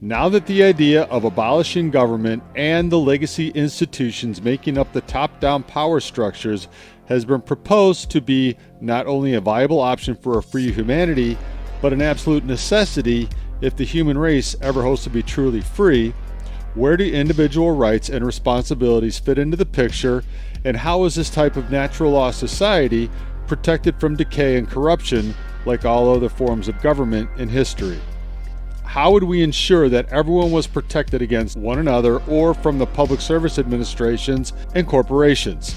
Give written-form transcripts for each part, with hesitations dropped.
Now that the idea of abolishing government and the legacy institutions making up the top-down power structures has been proposed to be not only a viable option for a free humanity, but an absolute necessity if the human race ever hopes to be truly free, where do individual rights and responsibilities fit into the picture, and how is this type of natural law society protected from decay and corruption like all other forms of government in history? How would we ensure that everyone was protected against one another or from the public service administrations and corporations?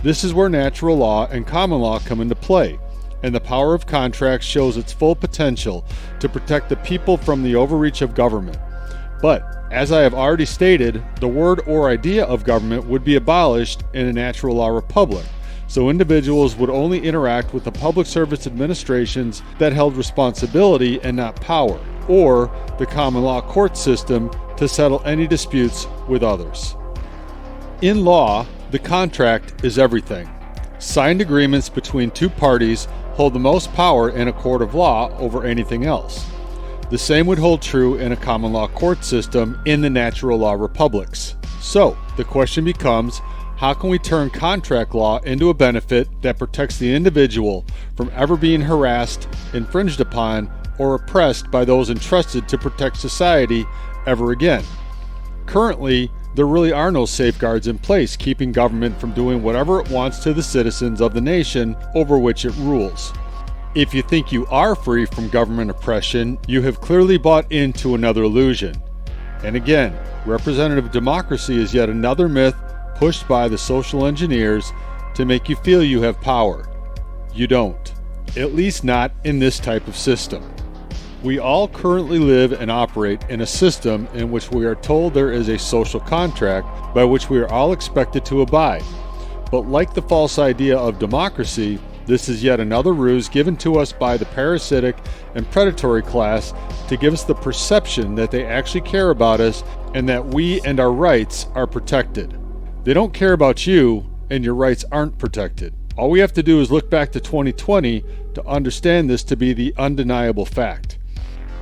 This is where natural law and common law come into play, and the power of contracts shows its full potential to protect the people from the overreach of government. But, as I have already stated, the word or idea of government would be abolished in a natural law republic, so individuals would only interact with the public service administrations that held responsibility and not power, or the common law court system to settle any disputes with others. In law, the contract is everything. Signed agreements between two parties hold the most power in a court of law over anything else. The same would hold true in a common law court system in the natural law republics. So, the question becomes, how can we turn contract law into a benefit that protects the individual from ever being harassed, infringed upon, or oppressed by those entrusted to protect society ever again? Currently, there really are no safeguards in place keeping government from doing whatever it wants to the citizens of the nation over which it rules. If you think you are free from government oppression, you have clearly bought into another illusion. And again, representative democracy is yet another myth pushed by the social engineers to make you feel you have power. You don't. At least not in this type of system. We all currently live and operate in a system in which we are told there is a social contract by which we are all expected to abide. But like the false idea of democracy, this is yet another ruse given to us by the parasitic and predatory class to give us the perception that they actually care about us and that we and our rights are protected. They don't care about you, and your rights aren't protected. All we have to do is look back to 2020 to understand this to be the undeniable fact.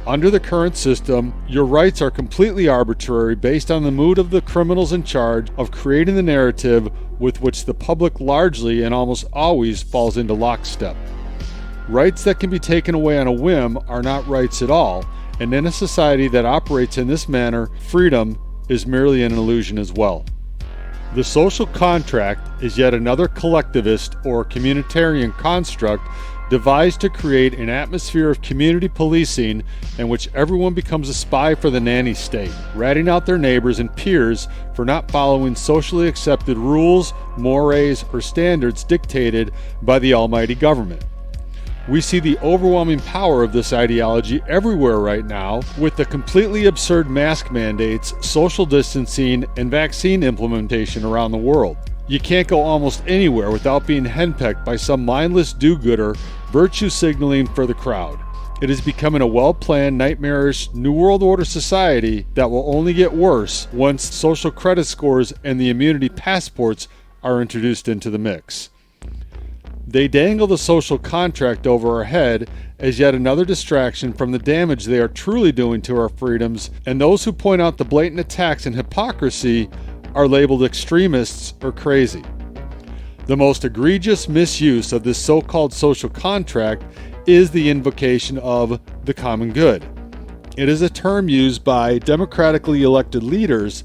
Under the current system, your rights are completely arbitrary based on the mood of the criminals in charge of creating the narrative with which the public largely and almost always falls into lockstep. Rights that can be taken away on a whim are not rights at all, and in a society that operates in this manner, freedom is merely an illusion as well. The social contract is yet another collectivist or communitarian construct devised to create an atmosphere of community policing in which everyone becomes a spy for the nanny state, ratting out their neighbors and peers for not following socially accepted rules, mores, or standards dictated by the almighty government. We see the overwhelming power of this ideology everywhere right now with the completely absurd mask mandates, social distancing, and vaccine implementation around the world. You can't go almost anywhere without being henpecked by some mindless do-gooder virtue signaling for the crowd. It is becoming a well-planned, nightmarish New World Order society that will only get worse once social credit scores and the immunity passports are introduced into the mix. They dangle the social contract over our head as yet another distraction from the damage they are truly doing to our freedoms, and those who point out the blatant attacks and hypocrisy are labeled extremists or crazy. The most egregious misuse of this so-called social contract is the invocation of the common good. It is a term used by democratically elected leaders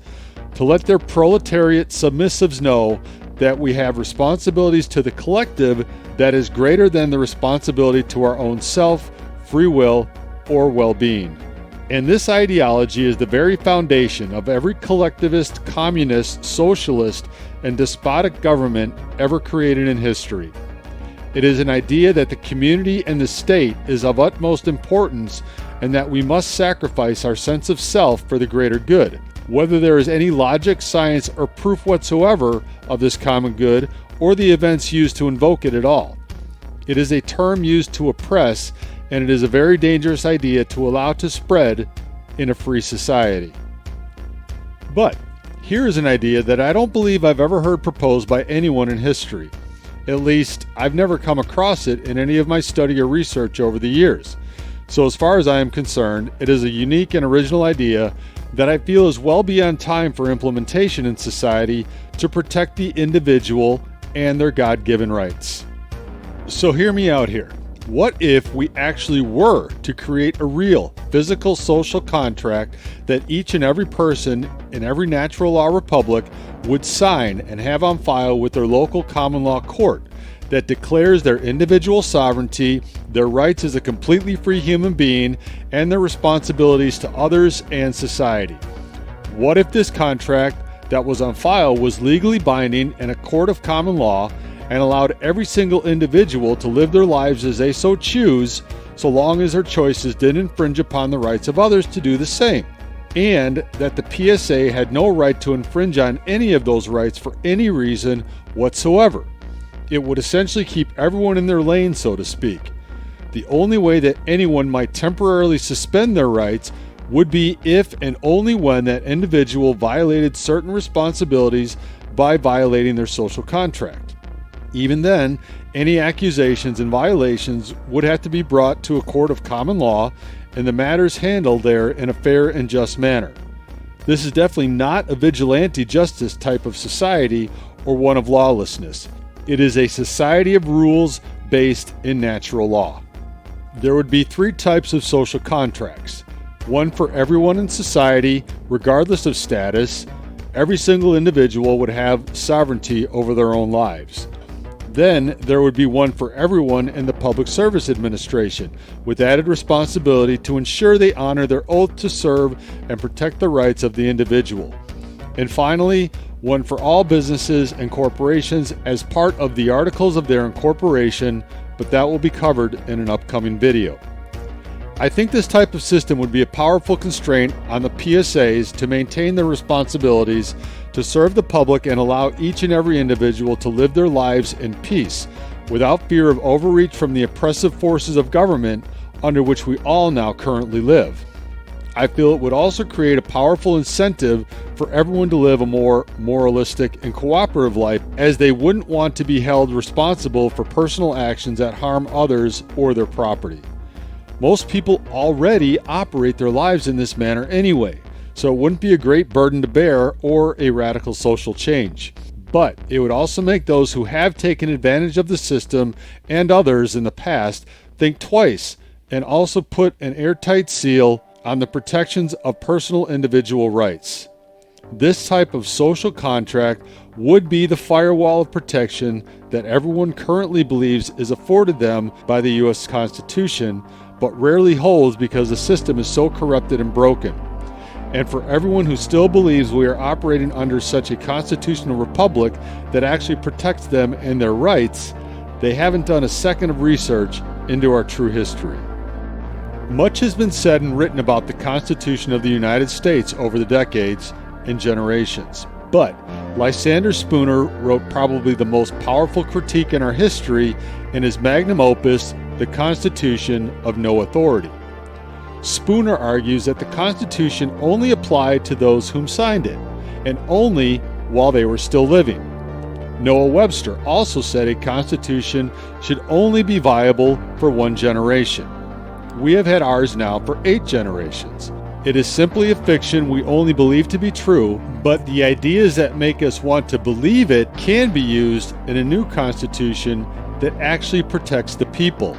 to let their proletariat submissives know that we have responsibilities to the collective that is greater than the responsibility to our own self, free will, or well-being. And this ideology is the very foundation of every collectivist, communist, socialist, and despotic government ever created in history. It is an idea that the community and the state is of utmost importance and that we must sacrifice our sense of self for the greater good, whether there is any logic, science, or proof whatsoever of this common good or the events used to invoke it at all. It is a term used to oppress, and it is a very dangerous idea to allow to spread in a free society. But here is an idea that I don't believe I've ever heard proposed by anyone in history. At least, I've never come across it in any of my study or research over the years. So as far as I am concerned, it is a unique and original idea that I feel is well beyond time for implementation in society to protect the individual and their God-given rights. So hear me out here. What if we actually were to create a real physical social contract that each and every person in every natural law republic would sign and have on file with their local common law court that declares their individual sovereignty, their rights as a completely free human being, and their responsibilities to others and society? What if this contract that was on file was legally binding in a court of common law and allowed every single individual to live their lives as they so choose, so long as their choices didn't infringe upon the rights of others to do the same, and that the PSA had no right to infringe on any of those rights for any reason whatsoever? It would essentially keep everyone in their lane, so to speak. The only way that anyone might temporarily suspend their rights would be if and only when that individual violated certain responsibilities by violating their social contract. Even then, any accusations and violations would have to be brought to a court of common law and the matters handled there in a fair and just manner. This is definitely not a vigilante justice type of society or one of lawlessness. It is a society of rules based in natural law. There would be 3 types of social contracts. One for everyone in society, regardless of status. Every single individual would have sovereignty over their own lives. Then there would be one for everyone in the Public Service Administration, with added responsibility to ensure they honor their oath to serve and protect the rights of the individual. And finally, one for all businesses and corporations as part of the articles of their incorporation, but that will be covered in an upcoming video. I think this type of system would be a powerful constraint on the PSAs to maintain their responsibilities to serve the public and allow each and every individual to live their lives in peace, without fear of overreach from the oppressive forces of government under which we all now currently live. I feel it would also create a powerful incentive for everyone to live a more moralistic and cooperative life, as they wouldn't want to be held responsible for personal actions that harm others or their property. Most people already operate their lives in this manner anyway, so it wouldn't be a great burden to bear or a radical social change. But it would also make those who have taken advantage of the system and others in the past think twice, and also put an airtight seal on the protections of personal individual rights. This type of social contract would be the firewall of protection that everyone currently believes is afforded them by the U.S. Constitution, but rarely holds because the system is so corrupted and broken. And for everyone who still believes we are operating under such a constitutional republic that actually protects them and their rights, they haven't done a second of research into our true history. Much has been said and written about the Constitution of the United States over the decades and generations, but Lysander Spooner wrote probably the most powerful critique in our history in his magnum opus, The Constitution of No Authority. Spooner argues that the Constitution only applied to those whom signed it, and only while they were still living. Noah Webster also said a Constitution should only be viable for 1 generation. We have had ours now for 8 generations. It is simply a fiction we only believe to be true, but the ideas that make us want to believe it can be used in a new Constitution that actually protects the people.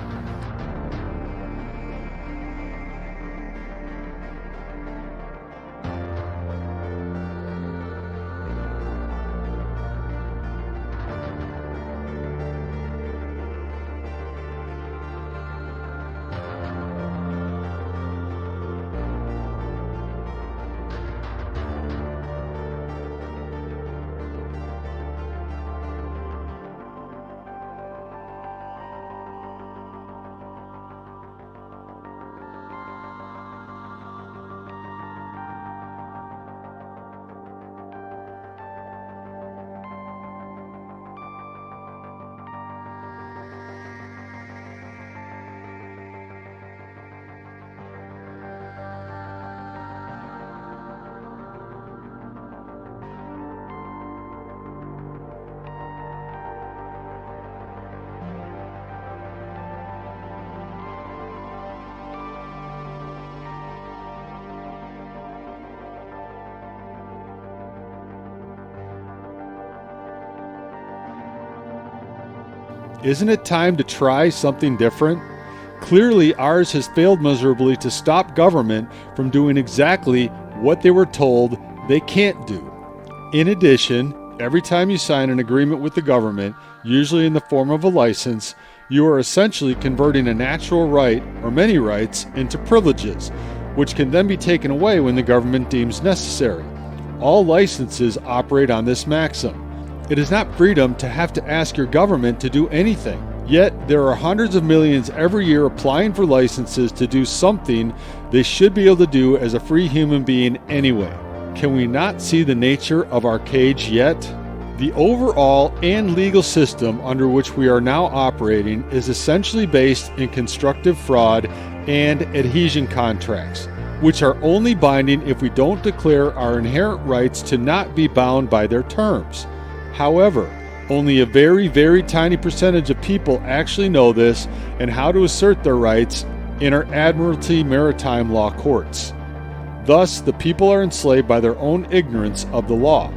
Isn't it time to try something different? Clearly, ours has failed miserably to stop government from doing exactly what they were told they can't do. In addition, every time you sign an agreement with the government, usually in the form of a license, you are essentially converting a natural right, or many rights, into privileges, which can then be taken away when the government deems necessary. All licenses operate on this maxim. It is not freedom to have to ask your government to do anything. Yet, there are hundreds of millions every year applying for licenses to do something they should be able to do as a free human being anyway. Can we not see the nature of our cage yet? The overall and legal system under which we are now operating is essentially based in constructive fraud and adhesion contracts, which are only binding if we don't declare our inherent rights to not be bound by their terms. However, only a very, very tiny percentage of people actually know this and how to assert their rights in our Admiralty maritime law courts. Thus, the people are enslaved by their own ignorance of the law.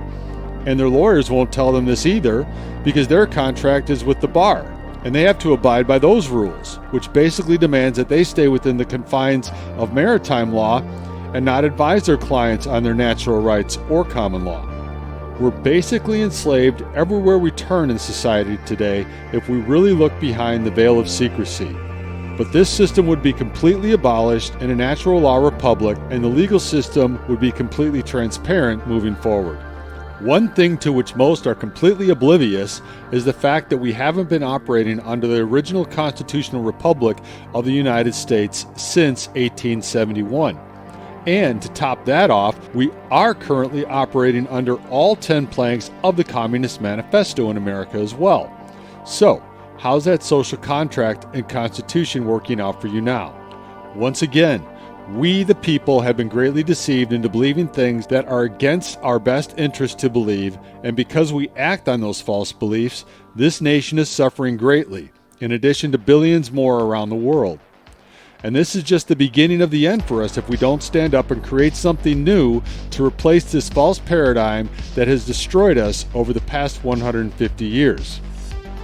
And their lawyers won't tell them this either, because their contract is with the bar, and they have to abide by those rules, which basically demands that they stay within the confines of maritime law and not advise their clients on their natural rights or common law. We're basically enslaved everywhere we turn in society today if we really look behind the veil of secrecy. But this system would be completely abolished in a natural law republic, and the legal system would be completely transparent moving forward. One thing to which most are completely oblivious is the fact that we haven't been operating under the original constitutional republic of the United States since 1871. And to top that off, we are currently operating under all 10 planks of the Communist Manifesto in America as well. So, how's that social contract and constitution working out for you now? Once again, we, the people, have been greatly deceived into believing things that are against our best interest to believe, and because we act on those false beliefs, this nation is suffering greatly, in addition to billions more around the world. And this is just the beginning of the end for us if we don't stand up and create something new to replace this false paradigm that has destroyed us over the past 150 years.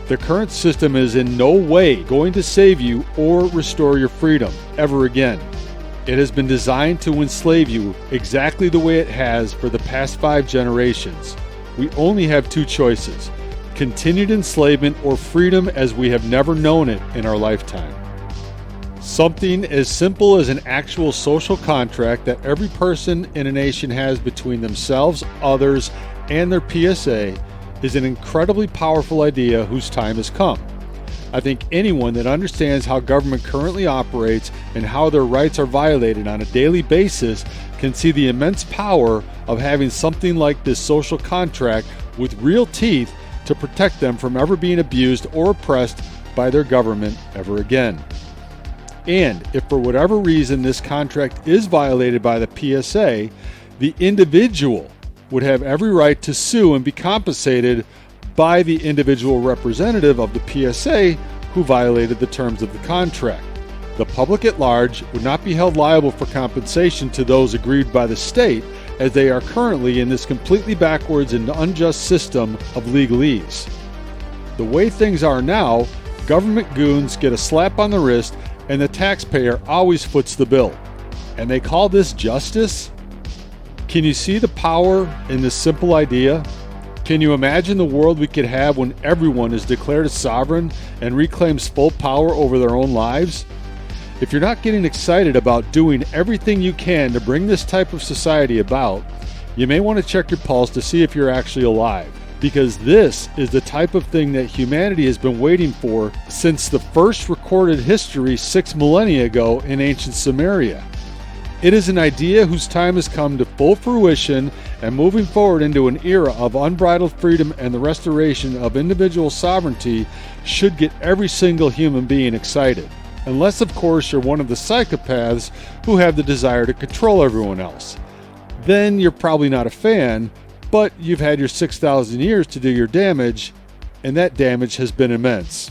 The current system is in no way going to save you or restore your freedom ever again. It has been designed to enslave you exactly the way it has for the past 5 generations. We only have 2 choices: continued enslavement or freedom as we have never known it in our lifetime. Something as simple as an actual social contract that every person in a nation has between themselves, others, and their PSA is an incredibly powerful idea whose time has come. I think anyone that understands how government currently operates and how their rights are violated on a daily basis can see the immense power of having something like this social contract with real teeth to protect them from ever being abused or oppressed by their government ever again. And if for whatever reason this contract is violated by the PSA, the individual would have every right to sue and be compensated by the individual representative of the PSA who violated the terms of the contract. The public at large would not be held liable for compensation to those aggrieved by the state, as they are currently in this completely backwards and unjust system of legalese. The way things are now, government goons get a slap on the wrist and the taxpayer always foots the bill. And they call this justice? Can you see the power in this simple idea? Can you imagine the world we could have when everyone is declared a sovereign and reclaims full power over their own lives? If you're not getting excited about doing everything you can to bring this type of society about, you may want to check your pulse to see if you're actually alive, because this is the type of thing that humanity has been waiting for since the first recorded history 6 millennia ago in ancient Sumeria. It is an idea whose time has come to full fruition, and moving forward into an era of unbridled freedom and the restoration of individual sovereignty should get every single human being excited. Unless, of course, you're one of the psychopaths who have the desire to control everyone else. Then you're probably not a fan, but you've had your 6,000 years to do your damage, and that damage has been immense.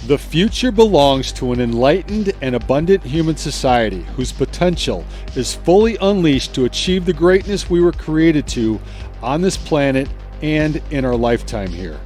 The future belongs to an enlightened and abundant human society whose potential is fully unleashed to achieve the greatness we were created to on this planet and in our lifetime here.